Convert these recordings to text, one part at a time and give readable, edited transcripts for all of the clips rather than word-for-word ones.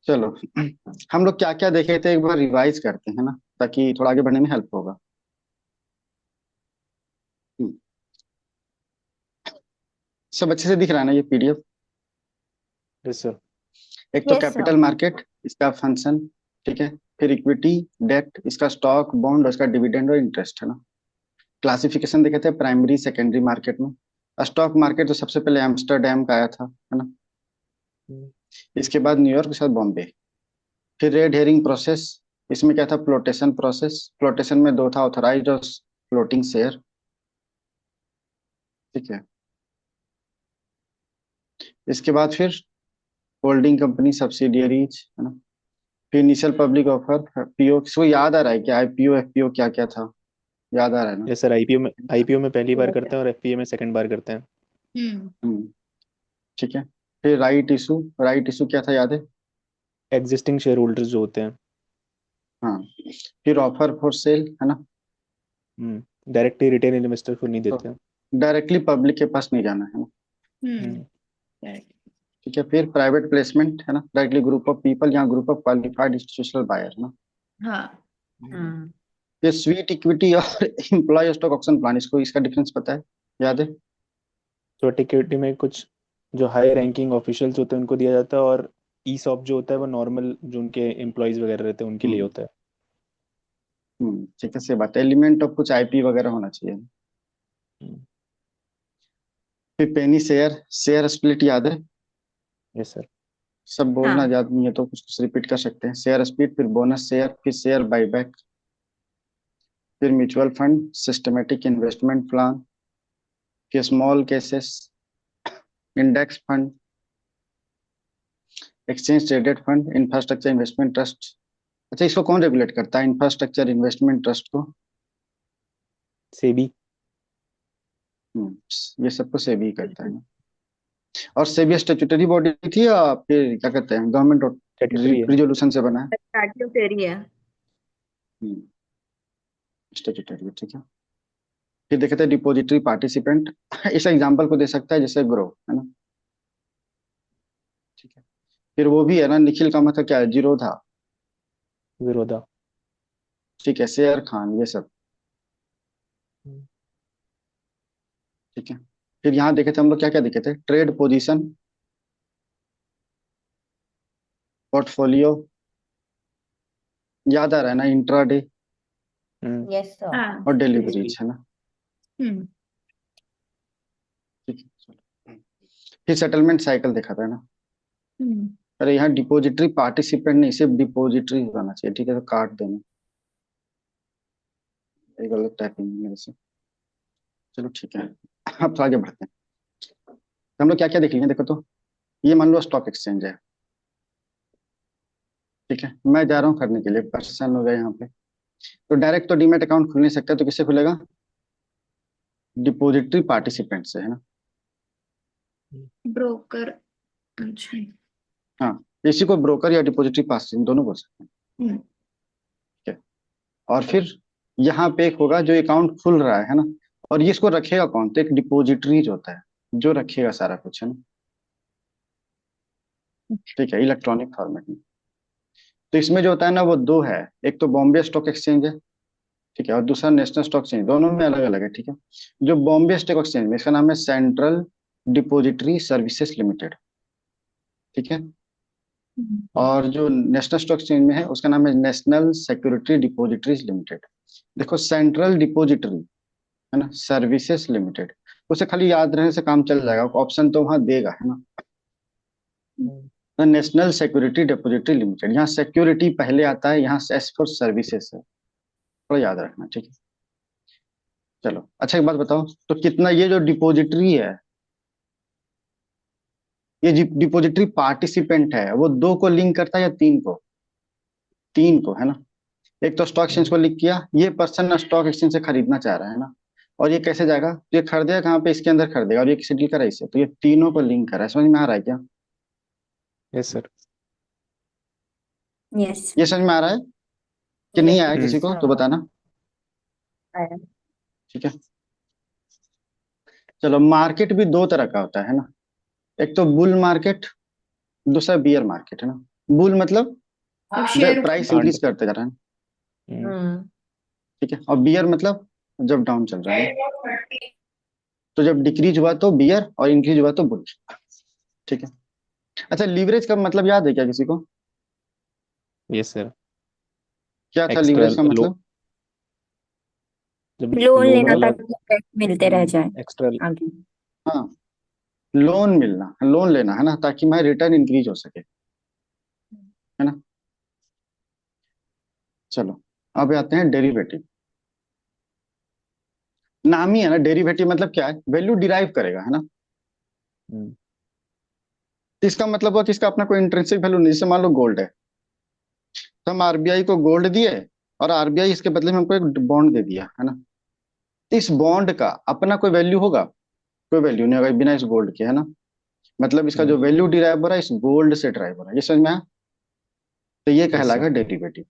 चलो। हम लोग क्या क्या देखे थे एक बार रिवाइज करते हैं ना, ताकि थोड़ा आगे बढ़ने में हेल्प होगा। हम्म, सब अच्छे से दिख रहा है ना ये पीडीएफ? Yes sir. एक तो यस सर। कैपिटल मार्केट, इसका फंक्शन, ठीक है। फिर इक्विटी, डेट, इसका स्टॉक, बॉन्ड, उसका डिविडेंड और इंटरेस्ट, है ना। क्लासिफिकेशन देखे थे प्राइमरी सेकेंडरी मार्केट में। स्टॉक मार्केट तो सबसे पहले एम्स्टरडेम का आया था, है ना। इसके बाद न्यूयॉर्क के साथ बॉम्बे। फिर रेड हेरिंग प्रोसेस, इसमें क्या था, फ्लोटेशन प्रोसेस। फ्लोटेशन में दो था, ऑथराइज और फ्लोटिंग शेयर, ठीक है। इसके बाद फिर होल्डिंग कंपनी, सब्सिडियरीज, है ना। फिर इनिशियल पब्लिक ऑफर, पीओ। किसको याद आ रहा है क्या, आईपीओ एफपीओ क्या क्या था? याद आ रहा है ना? यस सर, आईपीओ में पहली बार यस करते सर। हैं और एफपीए में सेकंड बार करते हैं। हम्म। हम्म, ठीक है। फिर राइट इशू, राइट इशू क्या था, याद है? एग्जिस्टिंग शेयर होल्डर्स जो होते हैं। हाँ। फिर ऑफर फॉर सेल, है ना। डायरेक्टली रिटेल इन्वेस्टर को नहीं तो देते हैं। डायरेक्टली पब्लिक के पास नहीं जाना, है ना। हम्म। हम्म। करेक्ट। ठीक है। फिर प्राइवेट प्लेसमेंट, है ना, डायरेक्टली ग्रुप ऑफ पीपल, यहाँ group of qualified institutional buyer, है ना। हाँ। हम्म। हम्म। फिर स्वीट इक्विटी और एम्प्लॉय स्टॉक ऑप्शन प्लान, इसको इसका डिफरेंस पता है? याद है? तो टिकट में कुछ जो हाई रैंकिंग ऑफिशियल्स होते हैं उनको दिया जाता है, और ईसॉप जो होता है वो नॉर्मल जो उनके एम्प्लॉयज वगैरह रहते हैं उनके लिए हम्म। होता है। ठीक है, से बात है, एलिमेंट ऑफ कुछ आईपी वगैरह होना चाहिए। फिर पेनी शेयर, शेयर स्प्लिट, याद है? Yes sir. सब बोलना हाँ। याद नहीं है तो कुछ कुछ रिपीट कर सकते हैं। शेयर स्प्लिट, फिर बोनस शेयर, फिर शेयर बाईबैक, फिर mutual fund, systematic investment plan, फिर small cases, index fund, exchange traded fund, infrastructure investment trust. अच्छा, इसको कौन रेगुलेट करता है, इंफ्रास्ट्रक्चर इन्वेस्टमेंट ट्रस्ट को? सेबी। ये सबको सेबी करता है ना। और सेबी स्टेट्यूटरी बॉडी थी या फिर क्या कहते हैं, स्टेट्यूटरी गवर्नमेंट है। रिजोल्यूशन से बना है? स्टैट्यूटरी है। स्टेट्यूटरी, ठीक है। फिर देखे थे डिपॉजिटरी पार्टिसिपेंट। इस एग्जांपल को दे सकता है जैसे ग्रो, है ना। ठीक है। फिर वो भी है ना, निखिल का मतलब क्या है, जीरोधा। विरोधा। ठीक है, शेर खान, ये सब, ठीक है। फिर यहाँ देखे थे हम लोग, क्या क्या देखे थे, ट्रेड पोजीशन, पोर्टफोलियो, याद आ रहा है ना, इंट्राडे हम्म। Yes sir. हाँ। और डेली। डिलीवरीज, है ना। हम्म। ठीक है, चलो। फिर सेटलमेंट साइकिल देखा था ना। हम्म। अरे यहाँ डिपॉजिटरी पार्टिसिपेंट नहीं, सिर्फ डिपॉजिटरी होना चाहिए, ठीक है, तो काट देना। ये गलत टाइपिंग है मेरे से। चलो ठीक है। अब तो आगे बढ़ते हैं। तो हम लोग क्या क्या देख लिए देखो तो। ये मान लो स्टॉक एक्सचेंज है, ठीक है। मैं जा रहा हूँ करने के लिए, पर्सन हो गया यहाँ पे। तो डायरेक्ट तो डीमेट अकाउंट खुल नहीं सकता, तो किससे खुलेगा? डिपॉजिटरी पार्टिसिपेंट से, है ना। ब्रोकर। अच्छा। हाँ, इसी को ब्रोकर या डिपॉजिटरी पास दोनों बोल सकते हैं, हम्म। ठीक है। और फिर यहाँ पे एक होगा जो अकाउंट खुल रहा है ना। और ये इसको रखेगा कौन, तो एक डिपॉजिटरी होता है जो रखेगा सारा कुछ, है ना। ठीक है, इलेक्ट्रॉनिक फॉर्मेट में। तो इसमें जो होता है ना वो दो है। एक तो बॉम्बे स्टॉक एक्सचेंज है, ठीक है, और दूसरा नेशनल स्टॉक एक्सचेंज, दोनों में अलग अलग है, ठीक है। जो बॉम्बे स्टॉक एक्सचेंज में, इसका नाम है सेंट्रल डिपॉजिटरी सर्विसेज लिमिटेड, ठीक है। और जो नेशनल स्टॉक एक्सचेंज में है उसका नाम है नेशनल सिक्योरिटी डिपॉजिटरीज लिमिटेड। देखो, सेंट्रल डिपॉजिटरी, है ना, सर्विसेज लिमिटेड, उसे खाली याद रहने से काम चल जाएगा, ऑप्शन तो वहां देगा, है ना। नेशनल सिक्योरिटी डिपॉजिटरी लिमिटेड, यहाँ सिक्योरिटी पहले आता है, यहाँ एस फॉर सर्विसेज है, थोड़ा याद रखना, ठीक है। चलो, अच्छा एक बात बताओ, तो कितना ये जो डिपॉजिटरी है, ये डिपॉजिटरी पार्टिसिपेंट है, वो दो को लिंक करता है या तीन को? तीन को, है ना। एक तो स्टॉक एक्सचेंज को लिंक किया, ये पर्सन स्टॉक एक्सचेंज से खरीदना चाह रहा है ना। और ये कैसे जाएगा, ये खरीदेगा कहाँ पे, इसके अंदर खरीदेगा, और ये किसी डील कर रहा है इससे, तो ये तीनों को लिंक कर रहा है, समझ में आ रहा है क्या? Yes sir. यस। ये समझ में आ रहा है कि नहीं यस आया हम्म। किसी को तो बताना, सर। ठीक है। चलो, मार्केट भी दो तरह का होता है ना। एक तो बुल मार्केट, दूसरा बियर मार्केट, है ना। बुल मतलब अब शेयर प्राइस हाँ, इंक्रीज करते जा रहा है, हम्म, ठीक है। और बियर मतलब जब डाउन चल रहा है ना, तो जब डिक्रीज हुआ तो बियर और इंक्रीज हुआ तो बुल, ठीक है। अच्छा, लीवरेज का मतलब याद है क्या किसी को? Yes sir. क्या था एक्स्ट्रा लीवरेज का लो, मतलब? जब लोन लोन लेना वाला, ताकि टैक्स मिलते रह जाए एक्स्ट्रा, आगे। हाँ, लोन मिलना, लोन लेना है ना, ताकि मैं रिटर्न इंक्रीज हो सके, है ना। चलो, अब आते हैं डेरिवेटिव। नाम ही है ना डेरिवेटिव, मतलब क्या है, वैल्यू डिराइव करेगा, है ना। तो इसका मतलब हुआ कि इसका अपना कोई इंट्रिंसिक वैल्यू नहीं। जैसे मान लो गोल्ड है, तो हम आरबीआई को गोल्ड दिए और आरबीआई इसके बदले में हमको एक बॉन्ड दे दिया, है ना। तो इस बॉन्ड का अपना कोई वैल्यू होगा? कोई वैल्यू नहीं होगा बिना इस गोल्ड के, है ना। मतलब इसका जो वैल्यू डिराइव हो रहा है इस गोल्ड से डिराइव हो रहा है, ये समझ में आया? तो ये यस सर। कहलाएगा डेरिवेटिव,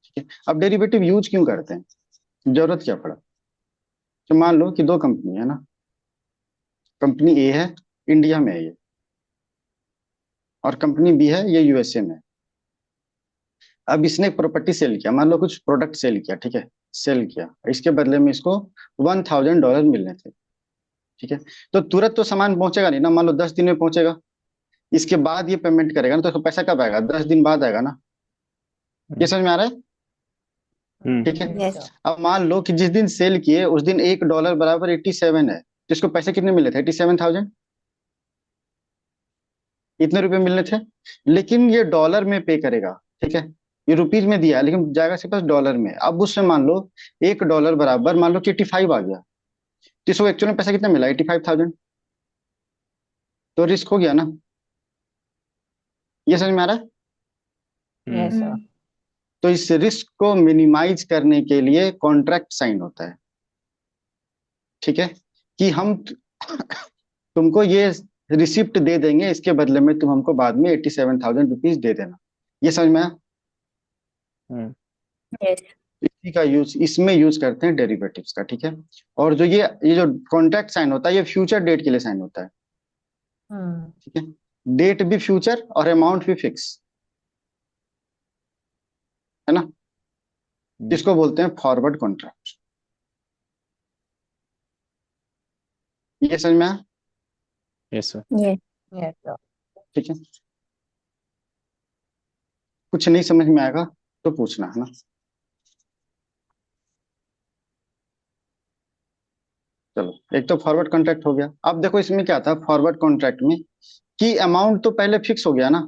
ठीक है। अब डेरिवेटिव यूज क्यों करते हैं, जरूरत क्या पड़ा? तो मान लो कि दो कंपनी है ना, कंपनी ए है, इंडिया में है ये, और कंपनी बी है, ये यूएसए में है। अब इसने एक प्रॉपर्टी सेल किया, मान लो कुछ प्रोडक्ट सेल किया, ठीक है, सेल किया, इसके बदले में इसको $1000 मिलने थे, ठीक है। तो तुरंत तो सामान पहुंचेगा नहीं ना, मान लो 10 दिन में पहुंचेगा, इसके बाद ये पेमेंट करेगा ना, तो इसको पैसा कब आएगा? 10 दिन बाद आएगा ना। ये समझ में आ रहा है? हम्म, ठीक है। यस। अब मान लो कि जिस दिन सेल किए उस दिन $1 बराबर 87 है, तो इसको पैसे कितने मिले थे? 87,000, इतने रुपए मिलने थे। लेकिन ये डॉलर में पे करेगा, ठीक है। ये रुपीज में दिया है, लेकिन जाएगा इसके पास डॉलर में। अब उससे मान लो $1 बराबर मान लो कि 85 आ गया, तो इसको एक्चुअल में पैसा कितना मिला? 85,000। तो रिस्क हो गया ना। ये समझ में आ रहा है? हम्म, यस सर। तो इस रिस्क को मिनिमाइज करने के लिए कॉन्ट्रैक्ट साइन होता है, ठीक है। कि हम तुमको ये रिसिप्ट दे देंगे, इसके बदले में तुम हमको बाद में 87,000 रुपीज दे देना। ये समझ में आया? हम्म, यस। इसी का यूज, इसमें यूज करते हैं डेरिवेटिव्स का, ठीक है। और जो ये जो कॉन्ट्रैक्ट साइन होता है ये फ्यूचर डेट के लिए साइन होता है, ठीक है। डेट भी फ्यूचर और अमाउंट भी फिक्स, है ना। इसको बोलते हैं फॉरवर्ड कॉन्ट्रैक्ट। ये समझ में आया? Yes sir. Yes. Yes sir. ठीक है। कुछ नहीं समझ में आएगा तो पूछना, है ना। चलो, एक तो फॉरवर्ड कॉन्ट्रैक्ट हो गया। अब देखो इसमें क्या था फॉरवर्ड कॉन्ट्रैक्ट में, कि अमाउंट तो पहले फिक्स हो गया ना,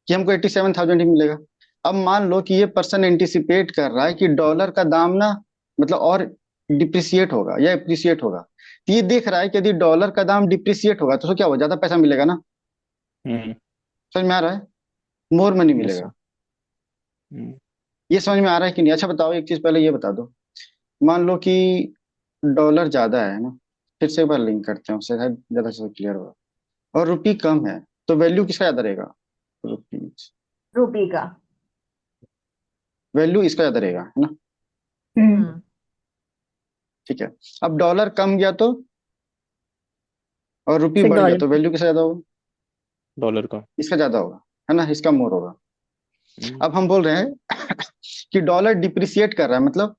कि हमको 87,000 ही मिलेगा। अब मान लो कि ये पर्सन एंटिसिपेट कर रहा है कि डॉलर का दाम ना, मतलब और डिप्रिसिएट होगा या एप्रिसिएट होगा। तो ये देख रहा है कि यदि डॉलर का दाम डिप्रिसिएट होगा तो क्या होगा, ज्यादा पैसा मिलेगा ना। हम्म, समझ में आ रहा है? More money yes sir. मिलेगा। ये समझ में आ रहा है कि नहीं? अच्छा बताओ, एक चीज पहले ये बता दो, मान लो कि डॉलर ज्यादा है ना, फिर से एक बार लिंक करते हैं उससे, शायद ज्यादा से क्लियर होगा। और रुपी कम है, तो वैल्यू किसका ज्यादा रहेगा? रुपीज। रूपी का। वैल्यू इसका ज्यादा रहेगा, है ना। हम्म। ठीक है। अब डॉलर कम गया तो, और रुपी फिर बढ़ गया डॉलर। तो वैल्यू किसका ज्यादा होगा? डॉलर का। इसका ज्यादा होगा, है ना, इसका मोर होगा। हम्म, अब हम बोल रहे हैं कि डॉलर डिप्रिसिएट कर रहा है, मतलब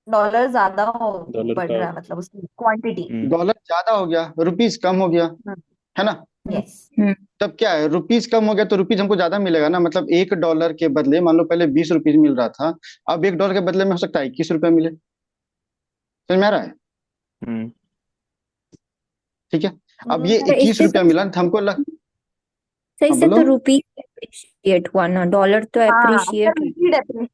डॉलर ज्यादा डॉलर बढ़ का। रहा है, मतलब उसकी क्वांटिटी। डॉलर ज्यादा हो गया, रुपीज कम हो गया, है ना। यस। हम्म। तब क्या है, रुपीज कम हो गया तो रुपीज हमको ज्यादा मिलेगा ना, मतलब $1 के बदले मान लो पहले 20 रुपीज मिल रहा था, अब $1 के बदले में हो सकता है 21 रुपए मिले। समझ में आ रहा है? हम्म, ठीक है। अब ये तो 21 रुपया मिला तो हमको लग, सही हाँ से बोलो। तो रुपी अप्रिशिएट हुआ ना, डॉलर तो हाँ, अप्रिशिएट हुआ। रूपी डेप्रिशिएट।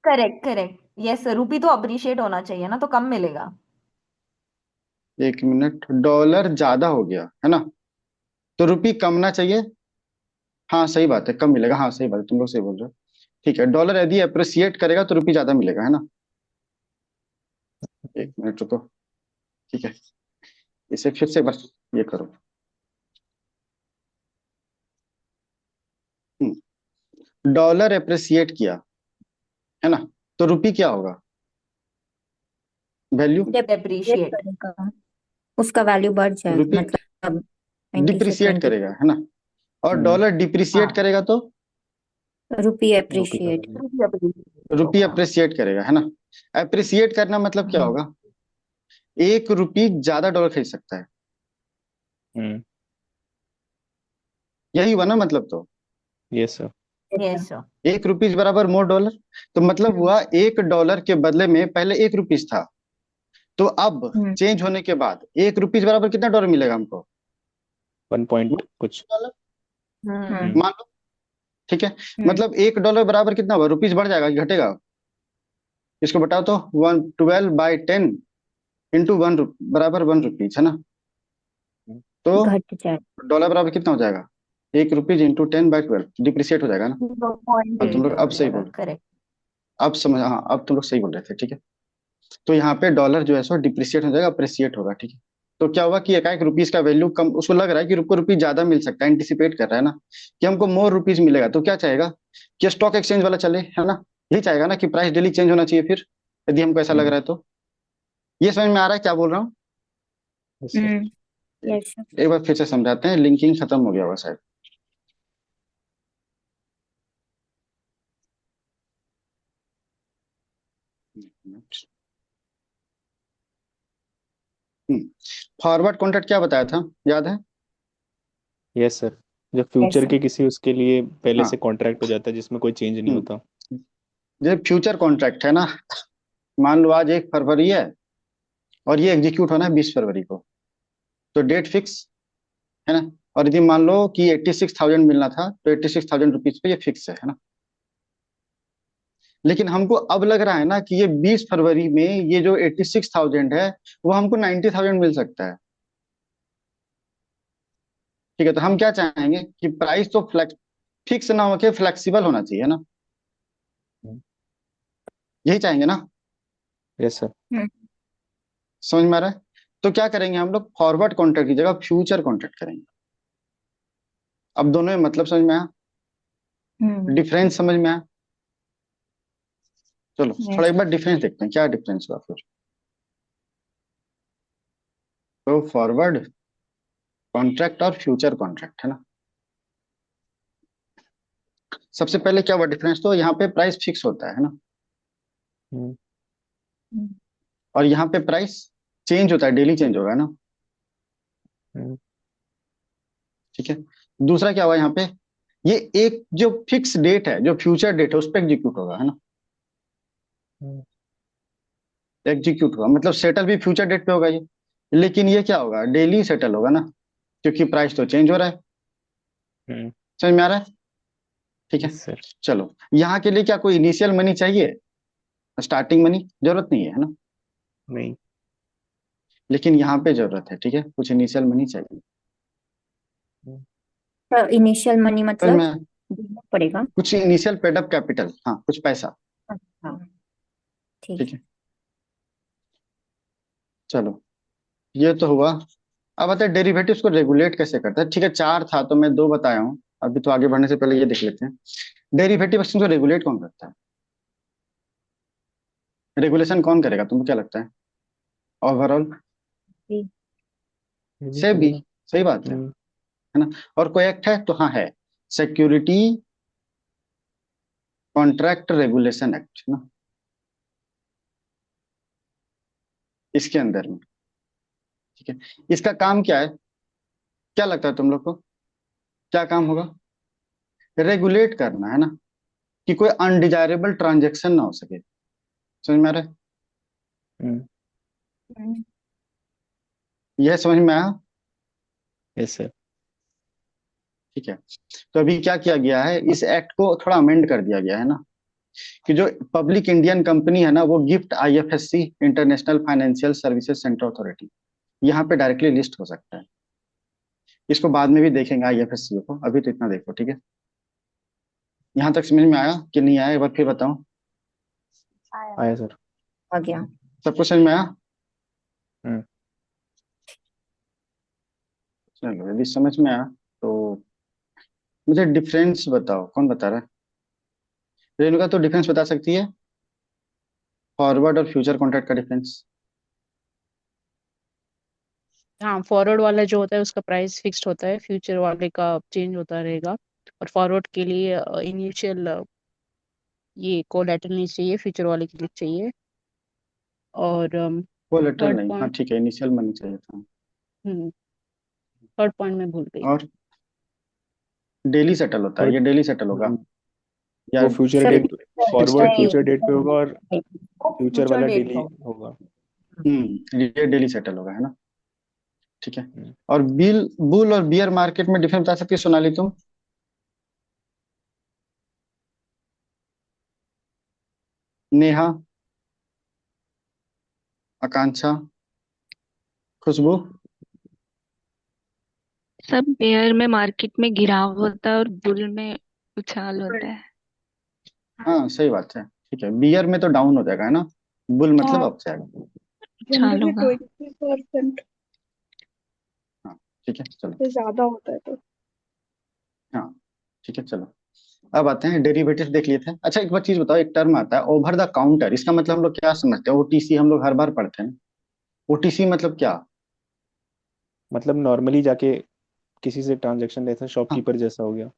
करेक्ट करेक्ट, यस रूपी तो अप्रिशिएट होना चाहिए ना, तो कम मिलेगा। 1 मिनट, डॉलर ज्यादा हो गया है ना, तो रुपी कमना चाहिए। हाँ सही बात है, कम मिलेगा, हाँ सही बात है, तुम लोग सही बोल रहे हो। ठीक है, डॉलर यदि अप्रिसिएट करेगा तो रुपी ज्यादा मिलेगा, है ना। 1 मिनट रुको, ठीक है। इसे फिर से बस ये करो। डॉलर अप्रिसिएट किया, है ना, तो रुपी क्या होगा? वैल्यू। Depreciate depreciate. करेगा। उसका वैल्यू बढ़ जाए रुपी मतलब 90 से डिप्रिसिएट 20 करेगा, है ना। और हम्म डॉलर डिप्रिसिएट हाँ करेगा तो रुपी रुपये का अप्रिशिएट। value। रुपया appreciate रुपी होगा। अप्रिसिएट करेगा, है ना। अप्रिसिएट करना मतलब क्या हम्म होगा? 1 रुपी ज्यादा डॉलर खरीद सकता है, हम्म यही हुआ ना मतलब। तो yes sir. Yes sir. 1 rupees बराबर मोर डॉलर। तो मतलब हम्म हुआ $1 के बदले में पहले 1 रुपीज था, तो अब हम्म चेंज होने के बाद 1 रुपीज बराबर कितना डॉलर मिलेगा हमको? 1 पॉइंट कुछ। $1। हम्म। हम्म मान लो, ठीक है। हम्म मतलब $1 बराबर कितना हुआ? रुपीज बढ़ जाएगा कि घटेगा? इसको बताओ तो। 112/10 इंटू बराबर 1 रुपीज, है ना। तो घट जाए। डॉलर बराबर कितना हो जाएगा? 1 रुपीज इंटू 10/12 डिप्रिसिएट हो जाएगा ना। 0.8 तुम लोग हो अब सही जाएगा, बोल, करेक्ट। अब समझ, हाँ अब तुम लोग सही बोल रहे थे, ठीक है। तो यहाँ पे डॉलर जो है सो डिप्रिसिएट हो जाएगा, अप्रिसिएट होगा, ठीक है। तो क्या हुआ कि एकाएक रुपीज का वैल्यू कम, उसको लग रहा है कि रुपये रुपीज ज्यादा मिल सकता है, एंटिसिपेट कर रहा है ना कि हमको मोर रुपीज मिलेगा। तो क्या चाहेगा कि स्टॉक एक्सचेंज वाला चले, है ना। यही चाहेगा ना कि प्राइस डेली चेंज होना चाहिए फिर, यदि हमको ऐसा लग हम्म रहा है तो। ये समझ में आ रहा है क्या बोल रहा हूँ? Yes sir. यस। एक बार फिर से समझाते हैं, लिंकिंग खत्म हो गया हुआ शायद। फॉरवर्ड कॉन्ट्रैक्ट क्या बताया था, याद है? यस सर, जब यस फ्यूचर सर। के किसी उसके लिए पहले से हाँ। कॉन्ट्रैक्ट हो जाता है जिसमें कोई चेंज नहीं हम्म होता। जो फ्यूचर कॉन्ट्रैक्ट है ना, मान लो आज 1 फरवरी है और ये एग्जीक्यूट होना है 20 फरवरी को, तो डेट फिक्स, है ना। और यदि मान लो कि 86,000 मिलना था, तो 86,000 रुपीज पे ये फिक्स है ना। लेकिन हमको अब लग रहा है ना कि ये 20 फरवरी में ये जो 86,000 है, वो हमको 90,000 मिल सकता है। ठीक है, तो हम क्या चाहेंगे कि प्राइस तो फिक्स ना होके फ्लेक्सिबल होना चाहिए ना, यही चाहेंगे ना। Yes sir. हम्म समझ में आ रहा है? तो क्या करेंगे हम लोग, फॉरवर्ड कॉन्ट्रैक्ट की जगह फ्यूचर कॉन्ट्रैक्ट करेंगे। अब दोनों में मतलब समझ में आया, हम्म डिफरेंस समझ में आया। चलो थोड़ा यस। एक बार डिफरेंस देखते हैं, क्या डिफरेंस हुआ फिर। तो फॉरवर्ड कॉन्ट्रैक्ट और फ्यूचर कॉन्ट्रैक्ट, है ना। सबसे पहले क्या हुआ डिफरेंस, तो यहाँ पे प्राइस फिक्स होता है ना। हम्म और यहाँ पे प्राइस चेंज होता है, डेली चेंज होगा ना। हम्म ठीक है। दूसरा क्या हुआ यहाँ पे, ये एक जो फिक्स डेट है, जो फ्यूचर डेट है, उस पर एग्जीक्यूट होगा, है ना। हम्म एग्जीक्यूट होगा मतलब सेटल भी फ्यूचर डेट पे होगा ये, लेकिन ये क्या होगा, डेली सेटल होगा ना, क्योंकि प्राइस तो चेंज हो रहा है। हम्म समझ में आ रहा है? ठीक है। Yes sir. चलो, यहाँ के लिए क्या कोई इनिशियल मनी चाहिए? स्टार्टिंग मनी जरूरत नहीं है ना। नहीं। लेकिन यहाँ पे जरूरत है, ठीक है, कुछ इनिशियल मनी चाहिए। हम्म तो इनिशियल मनी समझ मतलब में? देना पड़ेगा। कुछ इनिशियल पेडअप कैपिटल, हाँ कुछ पैसा। अच्छा ठीक ठीक है। है। चलो, ये तो हुआ। अब आता है डेरिवेटिव्स को रेगुलेट कैसे करता है। ठीक है, चार था तो मैं दो बताया हूँ। अभी तो आगे बढ़ने से पहले ये देख लेते हैं, डेरिवेटिव एक्शन को रेगुलेट कौन करता है? रेगुलेशन कौन करेगा, तुमको क्या लगता है? ओवरऑल ठीक। ये भी से भी, करेगा। सही बात हम्म है ना। और कोई एक्ट है तो हाँ है, सिक्योरिटी कॉन्ट्रैक्ट रेगुलेशन एक्ट ना, इसके अंदर में। ठीक है। इसका काम क्या है, क्या लगता है तुम लोग को, क्या काम होगा? रेगुलेट करना, है ना, कि कोई अनडिजायरेबल ट्रांजेक्शन ना हो सके। समझ में आ रहा है? हम्म हम्म, यह समझ में आया? Yes sir. ठीक है। तो अभी क्या किया गया है, इस एक्ट को थोड़ा अमेंड कर दिया गया है ना, कि जो पब्लिक इंडियन कंपनी है ना, वो gift IFSC international financial services centre authority, यहाँ पे डायरेक्टली लिस्ट हो सकता है। इसको बाद में भी देखेंगे आईएफएससी को, अभी तो इतना देखो, ठीक है। यहाँ तक समझ में आया कि नहीं आया, एक बार फिर बताऊं। आया। आया सर। आ गया। सब कुछ समझ में आया? हम्म चलो, यदि समझ में आया तो मुझे डिफरेंस बताओ, कौन बता रहा है? रेणुका तो डिफरेंस बता सकती है, फॉरवर्ड और फ्यूचर कॉन्ट्रैक्ट का डिफरेंस। हाँ, फॉरवर्ड वाला जो होता है उसका प्राइस फिक्स्ड होता है, फ्यूचर वाले का चेंज होता रहेगा। और फॉरवर्ड के लिए इनिशियल ये कोलेटरल नहीं चाहिए, फ्यूचर वाले के लिए चाहिए। और कोलेटरल थर्ड नहीं, हाँ पॉइंट, ठीक है, इनिशियल मनी चाहिए था। थर्ड पॉइंट मैं भूल गई। और डेली सेटल होता है, थर्ड ये डेली सेटल होगा या वो फ्यूचर सब डेट, फॉरवर्ड फिक्स्ड? नहीं, फ्यूचर डेट पे होगा और वो फ्यूचर फ्यूचर वाला डेट डेली हो। होगा। ये डेली सेटल होगा, है ना? ठीक है। हम्म, और बिल बुल और बियर मार्केट में डिफरेंस बता सकती है सोनाली तुम? नेहा, आकांक्षा, खुशबू? सब बेयर में मार्केट में गिराव होता है और बुल में उछाल होता है। हाँ सही बात है, ठीक है, बियर में तो डाउन हो जाएगा, है ना? बुल मतलब हाँ, अप जाएगा। उछाल जनरली होगा। 20% हाँ ठीक है चलो। से ज्यादा होता है तो। हाँ ठीक है चलो। अब आते हैं डेरिवेटिव देख लिए थे। अच्छा एक बार चीज बताओ, एक टर्म आता है ओवर द काउंटर, इसका मतलब हम लोग क्या समझते हैं? ओटीसी हम लोग हर बार पढ़ते हैं। ओटीसी मतलब क्या? मतलब नॉर्मली जाके किसी से ट्रांजेक्शन लेते हैं, हाँ, शॉपकीपर जैसा हो गया।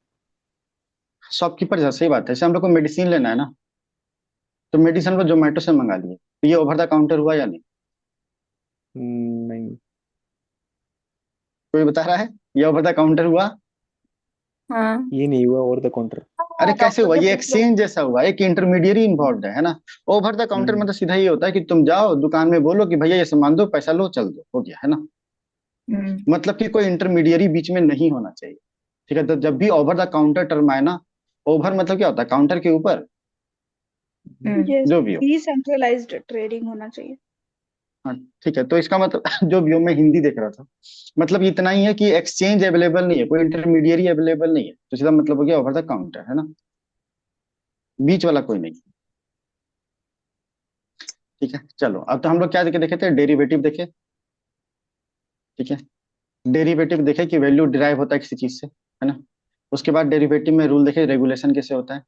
शॉपकीपर जैसे ही बात है, जैसे हम लोग को मेडिसिन लेना है ना, तो मेडिसिन हम लोग जोमेटो से मंगा लिए, तो ये ओवर द काउंटर हुआ या नहीं? नहीं। कोई बता रहा है ये ओवर द काउंटर हुआ? हाँ ये नहीं हुआ ओवर द काउंटर। अरे कैसे डॉक्टर हुआ? से ये पूछ लो। एक्सचेंज जैसा हुआ, एक इंटरमीडियरी इन्वॉल्व है ना? ओवर द काउंटर हम्म मतलब सीधा ये होता है कि तुम जाओ दुकान में बोलो कि भैया ये सामान दो, पैसा लो, चल दो, हो गया, है ना? हम्म मतलब कि कोई इंटरमीडियरी बीच में नहीं होना चाहिए। ठीक है, तो जब भी ओवर द काउंटर टर्म आए ना, ओवर मतलब क्या होता है? काउंटर के ऊपर, हम्म ये जो भी हो। डिसेंट्रलाइज्ड ट्रेडिंग होना चाहिए। हाँ ठीक है, तो इसका मतलब जो भी हो, मैं हिंदी देख रहा था, मतलब इतना ही है कि एक्सचेंज अवेलेबल नहीं है, कोई इंटरमीडियरी अवेलेबल नहीं है, तो सीधा मतलब हो गया ओवर द काउंटर, है ना? बीच वाला कोई नहीं। ठीक है चलो, अब तो हम लोग क्या देखे देखे थे? डेरिवेटिव देखे। ठीक है, डेरिवेटिव देखे कि वैल्यू डिराइव होता है किसी चीज से, है ना? उसके बाद डेरिवेटिव में रूल देखे, रेगुलेशन कैसे होता है।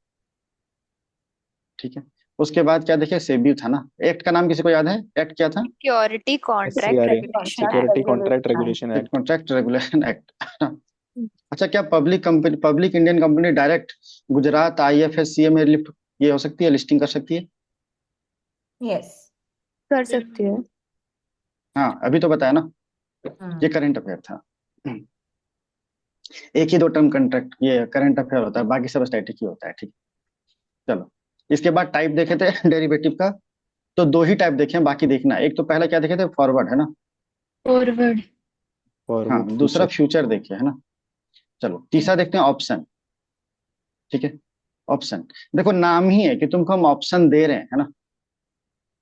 ठीक है, उसके बाद क्या देखे? सेबी था ना, एक्ट का नाम किसी को याद है? एक्ट क्या था? Security contract SCRA, regulation security act. Contract regulation act. Contract regulation act. अच्छा, क्या public company, public Indian company direct Gujarat IFSCA में लिफ्ट, ये हो सकती है, लिस्टिंग कर सकती है? यस। कर सकती है। हाँ अभी तो बताया ना, ये करंट अफेयर था। एक ही दो टर्म कंट्रैक्ट, ये करंट अफेयर होता है, बाकी सब स्टैटिक ही होता है। ठीक है चलो, इसके बाद टाइप देखे थे डेरिवेटिव का, तो दो ही टाइप देखे हैं, बाकी देखना। एक तो पहला क्या देखे थे? फॉरवर्ड, है ना? फॉरवर्ड। हाँ, फॉरवर्ड दूसरा फ्यूचर। फ्यूचर देखे, है ना? चलो तीसरा देखते हैं, ऑप्शन। ठीक है, ऑप्शन। देखो नाम ही है कि तुमको हम ऑप्शन दे रहे हैं, है ना?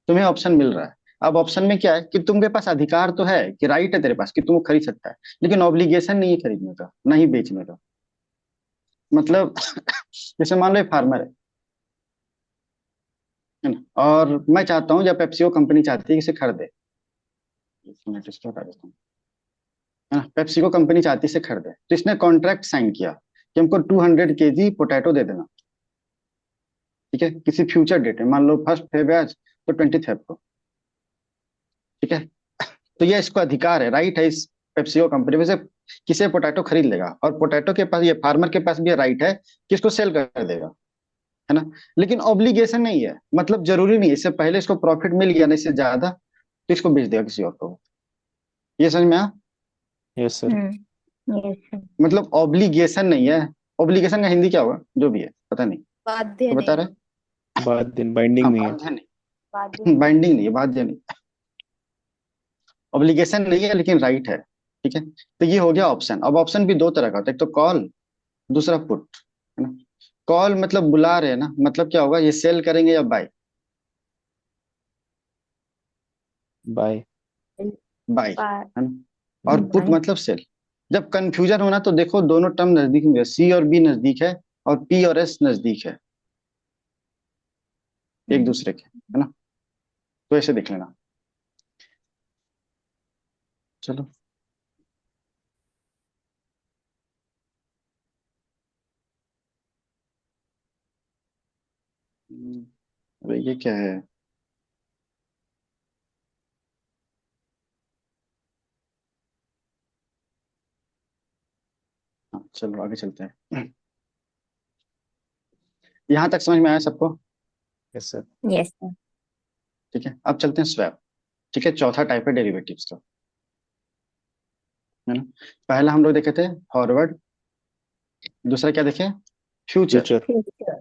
तुम्हें ऑप्शन मिल रहा है। अब ऑप्शन में क्या है कि तुम्हारे पास अधिकार तो है, कि राइट है तेरे पास कि तुम खरीद सकता है, लेकिन ऑब्लिगेशन नहीं है खरीदने का, ना ही बेचने का। मतलब जैसे मान लो फार्मर है ना, और मैं चाहता हूँ, या पेप्सिको कंपनी चाहती है कि इसे खरीदे, एक मिनट इसको हटा देता हूँ, है ना? पेप्सिको कंपनी चाहती है इसे खरीदे, तो इसने कॉन्ट्रैक्ट साइन किया कि हमको 200 kg पोटैटो दे देना। ठीक है, किसी फ्यूचर डेट में, मान लो 1 फेब आज, तो 20 फेब को। ठीक है, तो ये इसको अधिकार है, राइट है इस पेप्सिको कंपनी में से किसे पोटैटो खरीद लेगा, और पोटैटो के पास, ये फार्मर के पास भी राइट है कि इसको सेल कर देगा, है ना? लेकिन ऑब्लिगेशन नहीं है, मतलब जरूरी नहीं है, इससे पहले इसको प्रॉफिट मिल गया ना इससे ज्यादा, तो इसको बेच देगा किसी और को। ये समझ में आया? Yes sir. यस। मतलब ऑब्लिगेशन नहीं है। ऑब्लिगेशन का हिंदी क्या होगा, जो भी है पता नहीं, बाध्य तो बता नहीं। रहे? बाद दिन बाइंडिंग हाँ नहीं है। बाध्य बाद नहीं, बाइंडिंग नहीं है, बाध्य नहीं। ऑब्लिगेशन नहीं है लेकिन राइट है। ठीक है, तो ये हो गया ऑप्शन। अब ऑप्शन भी दो तरह का होता है, एक तो कॉल, दूसरा पुट, है ना? कॉल मतलब बुला रहे हैं ना, मतलब क्या होगा, ये सेल करेंगे या बाय? बाय। Bye, bye. है ना? और पुट बाय। मतलब सेल। जब कंफ्यूजन होना तो देखो दोनों टर्म नजदीक में, सी और बी नजदीक है, और पी और एस नजदीक है एक दूसरे के, है ना? तो ऐसे देख लेना। चलो, अरे ये क्या है? हाँ चलो आगे चलते हैं। यहाँ तक समझ में आया सबको? Yes sir. Yes sir. ठीक है, अब चलते हैं स्वैप। ठीक है, चौथा टाइप है डेरिवेटिव्स का, है ना। पहला हम लोग देखे थे फॉरवर्ड, दूसरा क्या देखे, फ्यूचर, फ्यूचर। फ्यूचर।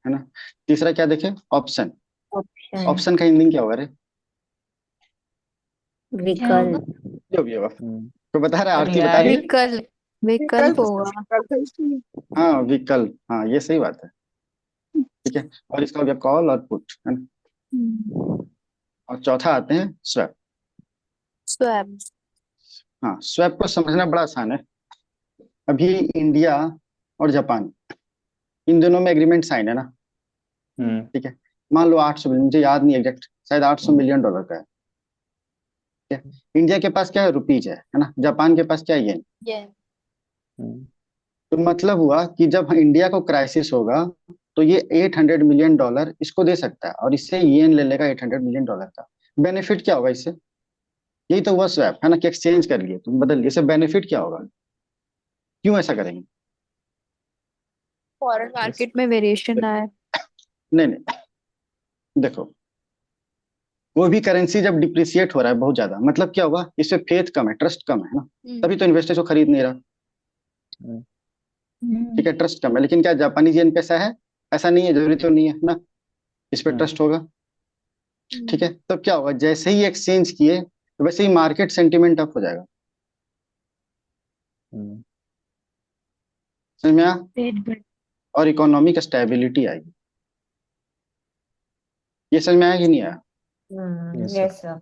है ना। तीसरा क्या देखे, ऑप्शन। ऑप्शन। ऑप्शन का हिंदी क्या होगा रे? क्या होगा? विकल्प। जो भी होगा, हम्म। तो बता रहा है, आरती बता पर्याय। रही है। विकल्प। विकल्प होगा। हाँ विकल्प, हाँ ये सही बात है। ठीक है, और इसका हो गया कॉल और पुट, है ना। और चौथा आते हैं स्वैप। स्वैप। हाँ, स्वैप को समझना बड़ा आसान है। अभी इंडिया और जापान, इन दोनों में एग्रीमेंट साइन है ना। हम्म। ठीक है, मान लो 800 मिलियन, मुझे याद नहीं एग्जैक्ट, शायद 800 मिलियन डॉलर का है। ठीक है, इंडिया के पास क्या है, रुपीज है ना। जापान के पास क्या है, येन। ये। हम्म। तो मतलब हुआ कि जब इंडिया को क्राइसिस होगा तो ये 800 मिलियन डॉलर इसको दे सकता है, और इससे येन ले लेगा 800 मिलियन डॉलर का। बेनिफिट क्या होगा इससे? यही तो हुआ स्वैप, है ना, कि एक्सचेंज कर लिए तुम, बदल लिए। इससे बेनिफिट क्या होगा, क्यों ऐसा करेंगे? Foreign yes. मार्केट में वेरिएशन आए। नहीं नहीं, देखो, वो भी करेंसी जब डिप्रिसिएट हो रहा है बहुत ज्यादा, मतलब क्या होगा, इससे फेथ कम है, ट्रस्ट कम है ना। तभी तो इन्वेस्टर को खरीद नहीं रहा। हम्म। ठीक है, ट्रस्ट कम है, लेकिन क्या जापानीज येन पैसा है? ऐसा नहीं है, जरूरी तो नहीं है ना, इस पर हम्म। ट्रस्ट होगा। ठीक है, तो क्या होगा, जैसे ही एक्सचेंज किए वैसे ही मार्केट सेंटीमेंट अप हो जाएगा। हम्म। समझ में आया? पेट बढ़। और इकोनॉमिक स्टेबिलिटी आएगी। ये समझ में आया कि नहीं आया? Yes sir. Yes sir.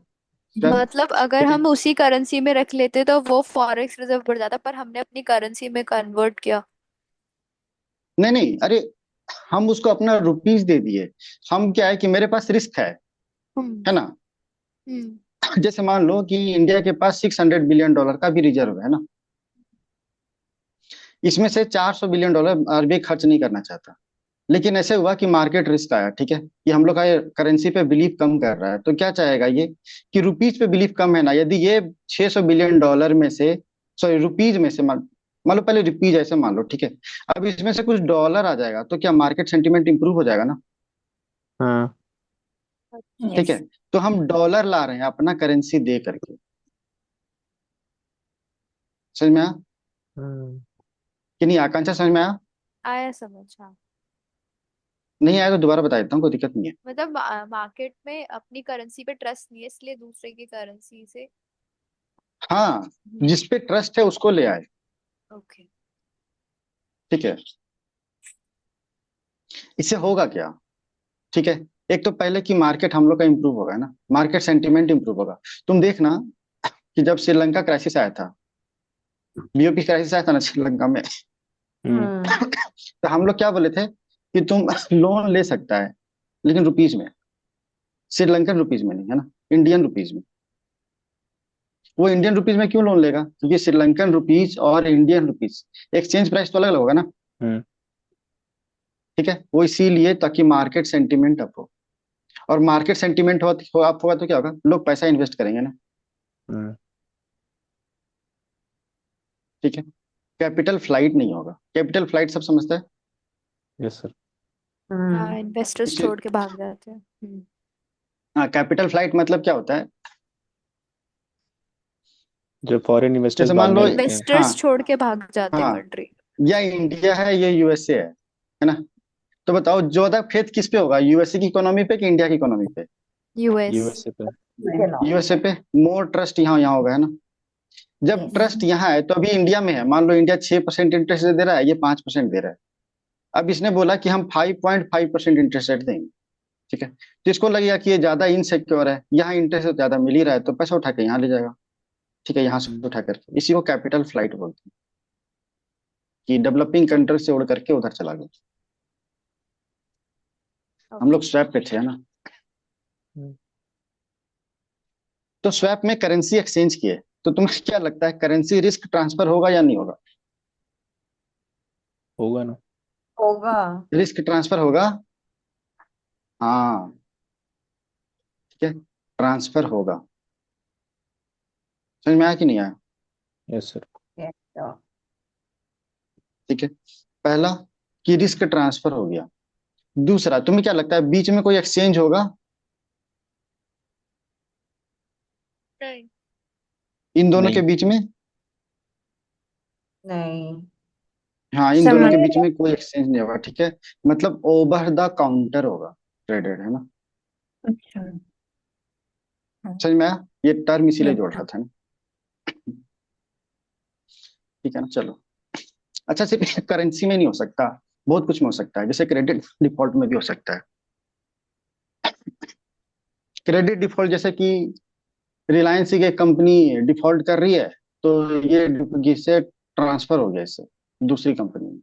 सब मतलब अगर ठीक है। हम उसी करेंसी में रख लेते तो वो फॉरेक्स रिजर्व बढ़ जाता, पर हमने अपनी करेंसी में कन्वर्ट किया। नहीं नहीं, अरे हम उसको अपना रुपीज दे दिए। हम क्या है कि मेरे पास रिस्क हम्म। है ना। हम्म। जैसे मान लो कि इंडिया के पास 600 बिलियन डॉलर का भी रिजर्व है ना। इसमें से 400 बिलियन डॉलर आरबीआई खर्च नहीं करना चाहता, लेकिन ऐसे हुआ कि मार्केट रिस्क आया। ठीक है, कि हम लोग का करेंसी पे बिलीव कम कर रहा है, तो क्या चाहेगा ये, कि रुपीज पे बिलीव कम है ना। यदि ये 600 बिलियन डॉलर में से, सॉरी रुपीज में से, मान लो पहले रुपीज ऐसे मान लो, ठीक है। अब इसमें से कुछ डॉलर आ जाएगा तो क्या मार्केट सेंटीमेंट इंप्रूव हो जाएगा ना। हाँ। ठीक है, यस। तो हम डॉलर ला रहे हैं अपना करेंसी दे करके। समझ में आया हम्म। कि नहीं? आकांक्षा समझ में आया? आया समझ, हाँ। नहीं आया तो दोबारा बता देता हूँ, कोई दिक्कत नहीं है। मतलब मार्केट में अपनी करेंसी पे ट्रस्ट नहीं है, इसलिए दूसरे की करेंसी से। हाँ, जिसपे ट्रस्ट है उसको ले आए। ओके। ठीक है, इससे होगा क्या? ठीक है, एक तो पहले कि मार्केट हम लोग का इंप्रूव होगा ना, मार्केट सेंटीमेंट इंप्रूव होगा। तुम देखना कि जब श्रीलंका क्राइसिस आया था, बीओपी क्राइसिस आया था ना श्रीलंका में, हम्म। तो हम लोग क्या बोले थे कि तुम लोन ले सकता है, लेकिन रुपीज में, श्रीलंकन रुपीज में नहीं, है ना, इंडियन रुपीज में। वो इंडियन रुपीज में क्यों लोन लेगा, क्योंकि श्रीलंकन रुपीज और इंडियन रुपीज एक्सचेंज प्राइस तो अलग अलग होगा ना। हम्म। ठीक है, वो इसीलिए ताकि मार्केट सेंटीमेंट अप हो, और मार्केट सेंटीमेंट अप होगा तो क्या होगा, लोग पैसा इन्वेस्ट करेंगे ना। हम्म। ठीक है, कैपिटल फ्लाइट नहीं होगा। कैपिटल फ्लाइट सब समझता है। Yes sir. हाँ, इन्वेस्टर्स इसे छोड़ के भाग जाते हैं। हाँ, कैपिटल फ्लाइट मतलब क्या होता है, जो फॉरेन इन्वेस्टर्स जैसे मान भागने लो, लगते हैं। हाँ इन्वेस्टर्स छोड़ के भाग जाते हैं हाँ, कंट्री। या इंडिया है या यूएसए है ना। तो बताओ ज्यादा फेथ किस पे होगा, यूएसए की इकोनॉमी पे कि इंडिया की इकोनॉमी पे? यूएस। यूएसए पे। यूएसए पे। मोर ट्रस्ट यहाँ यहाँ होगा, है ना। जब ट्रस्ट यहाँ है तो अभी इंडिया में है, मान लो इंडिया 6% इंटरेस्ट दे रहा है, ये 5% दे रहा है। अब इसने बोला कि हम 5.5% इंटरेस्ट रेट देंगे। ठीक है, तो इसको लगेगा कि ये ज्यादा इनसिक्योर है, यहाँ इंटरेस्ट ज्यादा मिल ही रहा है, तो पैसा उठा के यहाँ ले जाएगा। ठीक है, यहाँ से उठा करके, इसी को कैपिटल फ्लाइट बोलते हैं, कि डेवलपिंग कंट्री से उड़ करके उधर चला गया। हम लोग स्वैप पे थे, है ना। हम्म। तो स्वैप में करेंसी एक्सचेंज किए, तो तुम्हें क्या लगता है, करेंसी रिस्क ट्रांसफर होगा या नहीं होगा? होगा ना। होगा। रिस्क ट्रांसफर होगा, हाँ। ठीक है, ट्रांसफर होगा। समझ में आया कि नहीं आया? Yes sir. Yes, sir. ठीक है, पहला कि रिस्क ट्रांसफर हो गया। दूसरा, तुम्हें क्या लगता है बीच में कोई एक्सचेंज होगा नहीं। इन दोनों के नहीं। बीच में? नहीं। हाँ, इन दोनों समझ के बीच में कोई एक्सचेंज नहीं होगा, ठीक है। मतलब ओवर द काउंटर होगा ट्रेडेड, है ना? अच्छा। हाँ। समझ में आया? ये टर्म इसीलिए यस जोड़ रहा था ना, ठीक है ना? चलो, अच्छा, सिर्फ करेंसी में नहीं हो सकता, बहुत कुछ में हो सकता है, जैसे क्रेडिट डिफॉल्ट में भी हो सकता है। क्रेडिट डिफॉल्ट जैसे कि रिलायंस की एक कंपनी डिफॉल्ट कर रही है, तो ये इससे ट्रांसफर हो गया इससे दूसरी कंपनी में,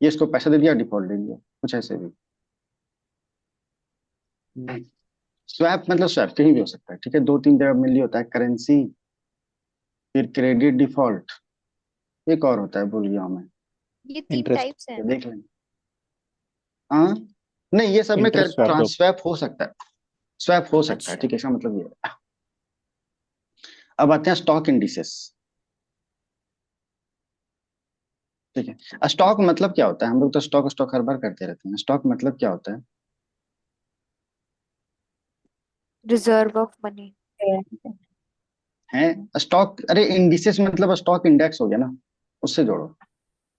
ये इसको पैसा दे दिया, डिफॉल्ट दे दिया, कुछ ऐसे भी। स्वैप मतलब स्वैप कहीं भी हो सकता है, ठीक है, दो तीन जगह मिली होता है, करेंसी, फिर क्रेडिट डिफॉल्ट, एक और होता है भूल गया हूं मैं, ये 3 इंटरेस्ट टाइप्स हैं। देख लेंगे। हाँ, नहीं, ये सब में इंटरेस्ट स्वैप तो ट्रांसवैप हो सकता है, स्वैप हो सकता है, अच्छा। ठीक है, इसका मतलब ये है। अब आते हैं स्टॉक इंडिसेस, ठीक है। स्टॉक मतलब क्या होता है? हम लोग तो स्टॉक स्टॉक हर बार करते रहते हैं, स्टॉक मतलब क्या होता है? Reserve of money. है स्टॉक, अरे इंडिसेस मतलब स्टॉक इंडेक्स हो गया ना, उससे जोड़ो,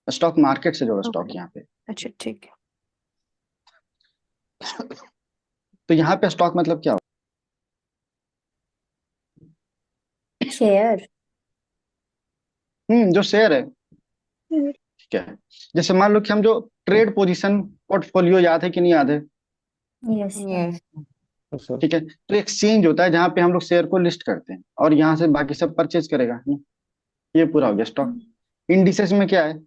स्टॉक मार्केट से जोड़ो स्टॉक ओके। यहाँ पे। अच्छा ठीक है। तो यहाँ पे स्टॉक मतलब क्या शेयर। जो शेयर है, ठीक है। जैसे मान लो कि हम जो ट्रेड पोजीशन पोर्टफोलियो, याद है कि नहीं याद है? यस। यस। सर। ठीक है, तो एक्सचेंज होता है जहाँ पे हम लोग शेयर को लिस्ट करते हैं और यहाँ से बाकी सब परचेज करेगा, है ना? ये पूरा हो गया स्टॉक। इंडिसेस में क्या है?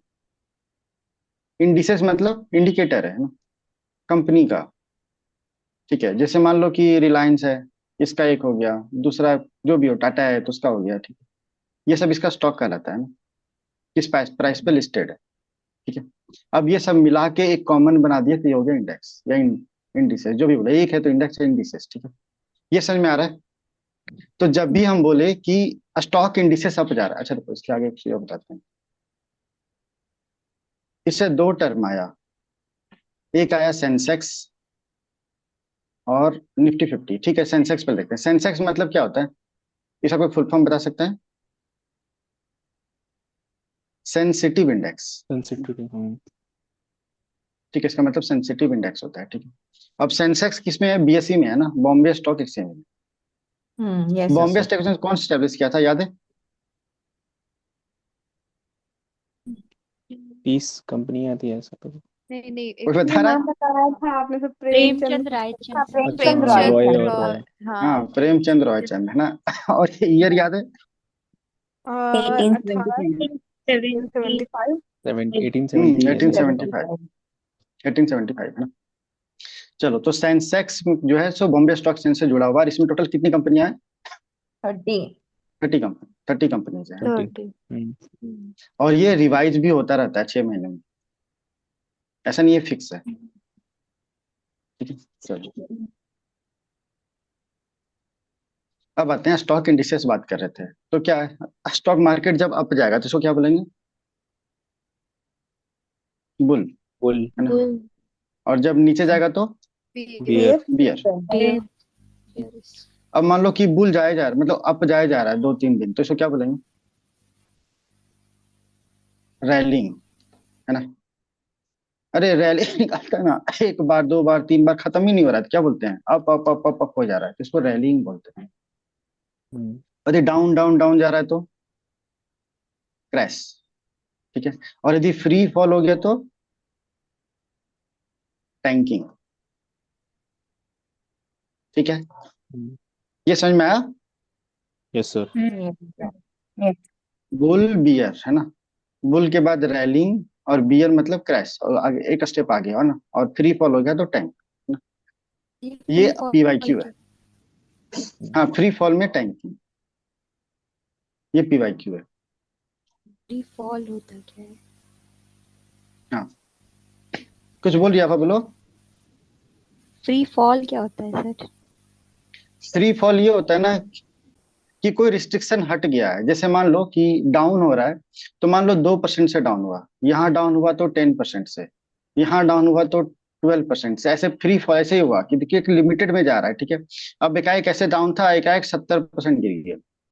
इंडिसेस मतलब इंडिकेटर है ना, कंपनी का, ठीक है। जैसे मान लो कि रिलायंस है, इसका एक हो गया, दूसरा जो भी हो, टाटा है तो उसका हो गया, ठीक है। ये सब इसका स्टॉक कहलाता है ना, किस प्राइस प्राइस पे लिस्टेड है, ठीक है। अब ये सब मिला के एक कॉमन बना दिया तो ये हो गया इंडेक्स या इंडिसेस, जो भी बोले, एक है तो इंडेक्स या इंडिसेस, ठीक है। ये समझ में आ रहा है? तो जब भी हम बोले कि स्टॉक इंडिसेस अप जा रहा है, अच्छा तो इसके आगे एक चीज और बताते हैं। इससे दो टर्म आया, एक आया सेंसेक्स और निफ्टी 50, ठीक है। सेंसेक्स पे देखते हैं, सेंसेक्स मतलब क्या होता है, इसका कोई फुल फॉर्म बता सकता है? Sensitive index, sensitive. ठीक है, इसका मतलब सेंसिटिव इंडेक्स होता है, ठीक है। अब सेंसेक्स किसमें है? बीएसई में है ना, बॉम्बे स्टॉक एक्सचेंज में। Yes. Yes Bombay sir. Stock exchange कौन स्टैब्लिश किया था, याद है? 30 कंपनियां थी ऐसा तो। नहीं नहीं, कोई एक बता रहा है? नाम बताया था आपने, सब प्रेमचंद प्रेमचंद। हाँ, रायचंद। अच्छा, प्रेमचंद हाँ, रॉय रॉय सर। और रॉय। हाँ, हाँ। प्रेमचंद रॉय चंद, है ना? और ईयर याद है? 1875। 1875। 1870 ऐसा कुछ था। 1875, 1875, है ना? चलो, तो सेंसेक्स जो है सो बॉम्बे स्टॉक एक्सचेंज से जुड़ा हुआ है, इसमें टोटल कितनी कंपनियां हैं? 30। 30 कंपनीज है। 30। 30। और ये रिवाइज भी होता रहता है 6 महीने में, ऐसा नहीं है, फिक्स है, ठीक है। चलो, अब आते हैं स्टॉक इंडिसेस, बात कर रहे थे, तो क्या है, स्टॉक मार्केट जब अप जाएगा तो इसको क्या बोलेंगे? Bull, bull. है ना? बुल। और जब नीचे जाएगा तो बियर। बेयर। बियर। बियर। अब मान लो कि बुल जाए जा रहा है, मतलब अप जाए जा रहा है 2-3 दिन, तो इसको क्या बोलेंगे? रैलिंग, है ना? अरे रैली निकालता है ना, एक बार, दो बार, तीन बार, खत्म ही नहीं हो रहा है, तो क्या बोलते हैं? Up up up up up हो जा रहा है, तो इसको रैलिंग बोलते हैं। यदि डाउन डाउन डाउन जा रहा है तो क्रैश, ठीक है। और यदि फ्री फॉल हो गया तो टैंकिंग, ठीक है। ये समझ में आया? Yes sir. Yes. Bull bear, है ना? बुल के बाद रैलिंग, और बियर मतलब क्रैश, और आगे एक स्टेप आगे, है ना? और फ्री फॉल हो गया तो टैंक। ये ये फ्री फॉल पीवाईक्यू है। हाँ, फ्री फॉल में टैंकिंग, ये पीवाईक्यू है। फ्री फॉल होता क्या है? हाँ, कुछ बोल रही आप, बोलो। फ्री फॉल क्या होता है सर? फ्री फॉल ये होता है ना, कि कोई रिस्ट्रिक्शन हट गया है। जैसे मान लो कि डाउन हो रहा है, तो मान लो 2% से डाउन हुआ, यहाँ डाउन हुआ तो 10% से, यहाँ डाउन हुआ तो 12% से, ऐसे फ्री फॉल ऐसे ही हुआ कि देखिए एक लिमिटेड में जा रहा है, ठीक है। अब एकाएक ऐसे डाउन था, एकाएक 70% गिर गया,